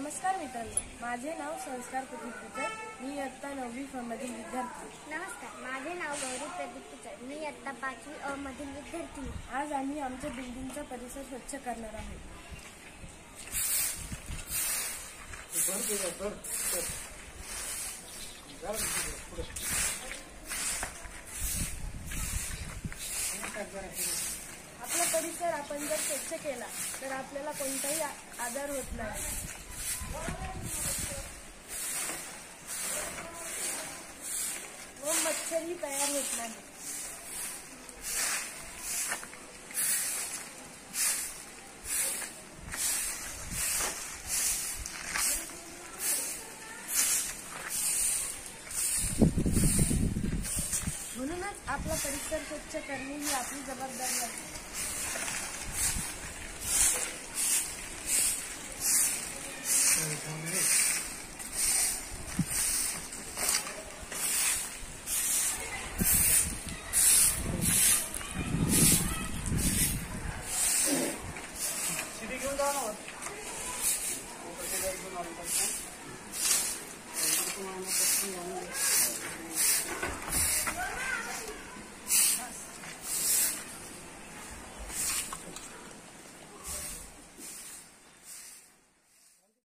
नमस्कार मित्रांनो, माझे नाव संस्कार प्रदीप पुचर. मी इयत्ता 9वी फ मधील विद्यार्थी. नमस्कार, माझे नाव गौरी प्रदीप पुचर. मी इयत्ता 5वी अ मधील विद्यार्थी. आज आम्ही आमच्या बिल्डिंगचा परिसर स्वच्छ करणार आहोत. आपला परिसर आपण जर स्वच्छ केला तर आपल्याला कोणताही आजार होत नाही व मच्छरही तयार होत नाही. म्हणूनच आपला परिसर स्वच्छ करणे ही आपली जबाबदारी आहे. Thank you.